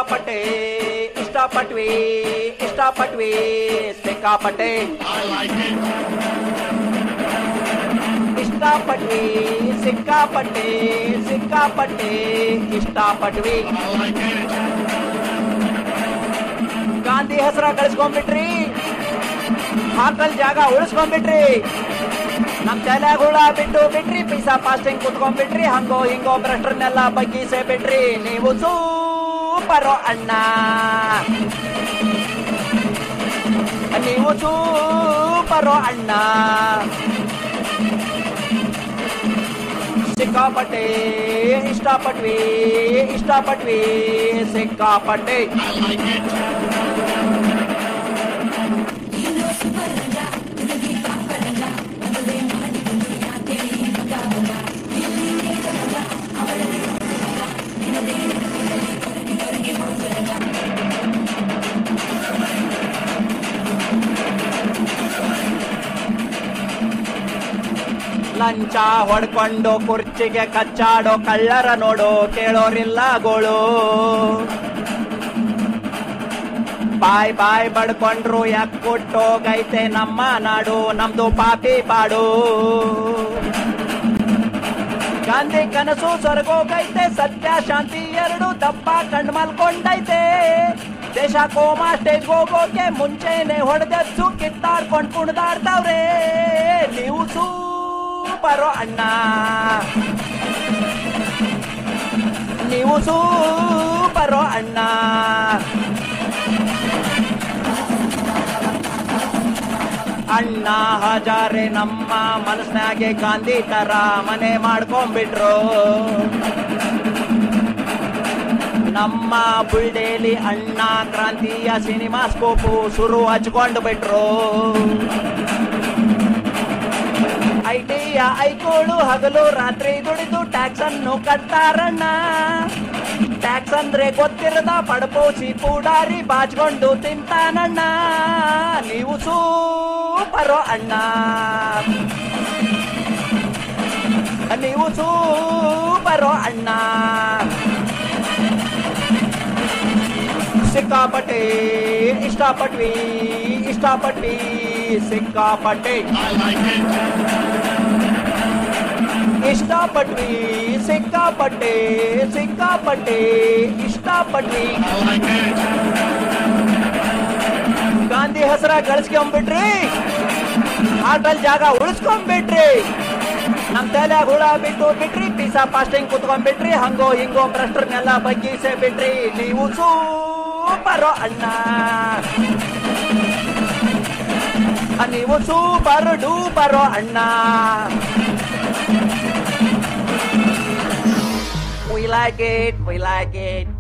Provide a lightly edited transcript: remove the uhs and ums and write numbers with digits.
ಸಿಕ್ಕಾಪಟ್ಟೆ ಇಷ್ಟಪಟ್ವಿ ಇಷ್ಟಪಟ್ವಿ ಸಿಕ್ಕಾಪಟ್ಟೆ ಇಷ್ಟಪಟ್ವಿ ಸಿಕ್ಕಾಪಟ್ಟೆ ಸಿಕ್ಕಾಪಟ್ಟೆ ಇಷ್ಟಪಟ್ವಿ ಗಾಂಧಿ ಹೆಸರ ಗಳಿಸ್ಕೊಂಡ್ಬಿಟ್ರಿ ಹಾಕಲ್ ಜಾಗ ಉಳಿಸ್ಕೊಂಡ್ಬಿಟ್ರಿ ನಮ್ ತಲೆಯಾಗ ಹುಳ ಬಿಟ್ಟು ಬಿಟ್ರಿ ಪೈಸಾ ಪಾಸ್ಟಿಂಗ್ ಕುತ್ಕೊಂಡ್ಬಿಟ್ರಿ ಹಂಗೋ ಹಿಂಗೋ ಭ್ರಷ್ಟರನ್ನೆಲ್ಲ ಬಗ್ಗಿಸೇ ಬಿಟ್ರಿ ನೀವು ಸೂಪರೋ ಅಣ್ಣ ನೀವು ಸೂಪರೋ ಅಣ್ಣ ಸಿಕ್ಕಾಪಟ್ಟೆ ಇಷ್ಟಪಟ್ವಿ ಇಷ್ಟಪಟ್ವಿ ಸಿಕ್ಕಾಪಟ್ಟೆ ಲಂಚ ಹೊಡ್ಕೊಂಡು ಕುರ್ಚಿಗೆ ಕಚ್ಚಾಡೋ ಕಳ್ಳರ ನೋಡು ಕೇಳೋರಿಲ್ಲ ಗೋಳು ಬಾಯ್ ಬಾಯ್ ಬಡ್ಕೊಂಡ್ರು ಯಾಕೆ ಕೊಟ್ಟೋಗೈತೆ ನಮ್ಮ ನಾಡು ನಮ್ದು ಪಾಪಿ ಪಾಡು ಗಾಂಧಿ ಕನಸು ಸ್ವರ್ಗೋಗೈತೆ ಸತ್ಯ ಶಾಂತಿ ಎರಡು ದಪ್ಪ ಕಣ್ ಮಲ್ಕೊಂಡೈತೆ ದೇಶ ಕೋಮಾ ಸ್ಟೇಜ್ ಹೋಗೋಕೆ ಮುಂಚೆನೆ ಹೊಡೆದದ್ದು ಕಿತ್ತಾಡ್ಕೊಂಡ್ ಕುಣಿದಾಡ್ತಾವ್ರೆ ನೀವು ಸೂಪರೋ ಅಣ್ಣ ನೀವು ಸೂಪರೋ ಅಣ್ಣ ಅಣ್ಣ ಹಜಾರೆ ನಮ್ಮ ಮನಸ್ನಾಗೆ ಗಾಂಧಿ ತರ ಮನೆ ಮಾಡ್ಕೊಂಡ್ಬಿಟ್ರು ನಮ್ಮ ಬುಲ್ಡೇಲಿ ಅಣ್ಣ ಕ್ರಾಂತಿಯ ಸಿನಿಮಾ ಸ್ಕೋಪು ಶುರು ಹಚ್ಕೊಂಡು ಬಿಟ್ರು ಐಟಿಯ ಐಕೋಳು ಹಗಲು ರಾತ್ರಿ ದುಡಿದು ಟ್ಯಾಕ್ಸ್ ಅನ್ನು ಕಟ್ತಾರಣ್ಣ ಟ್ಯಾಕ್ಸ್ ಅಂದ್ರೆ ಗೊತ್ತಿರದ ಪಡಪೋಸಿ ಪೂಡಾರಿ ಬಾಚ್ಕೊಂಡು ತಿಂತಾನಣ್ಣ ನೀವು ಸೂಪರೋ ಅಣ್ಣ ನೀವು ಸೂಪರೋ ಅಣ್ಣ ಸಿಕ್ಕಾಪಟ್ಟೆ ಇಷ್ಟಪಟ್ವಿ ಇಷ್ಟಪಟ್ವಿ ಸಿಕ್ಕಾಪಟ್ಟೆ ಇಷ್ಟಪಟ್ವಿ ಸಿಕ್ಕಾಪಟ್ಟೆ ಸಿಕ್ಕಾಪಟ್ಟೆ ಇಷ್ಟಪಟ್ವಿ ಗಾಂಧಿ ಹೆಸರ ಗಳಿಸ್ಕೊಂಡ್ಬಿಟ್ರಿ ಹಾಟಲ್ ಜಾಗ ಉಳಿಸ್ಕೊಂಡ್ಬಿಟ್ರಿ ನಮ್ ತಲೆಯಾಗ ಹುಳ ಬಿಟ್ಟು ಬಿಟ್ರಿ ಪೀಸಾ ಪಾಸ್ಟಿಂಗ್ ಕುತ್ಕೊಂಡ್ಬಿಟ್ರಿ ಹಂಗೋ ಹಿಂಗೋ ಭ್ರಷ್ಟರನ್ನೆಲ್ಲ ಬಗ್ಗಿಸೇ ಬಿಟ್ರಿ ನೀವು ಸೂಪರೋ ಅಣ್ಣ ನೀವು ಸೂಪರ್ ಡೂಪರೋ ಅಣ್ಣ we like it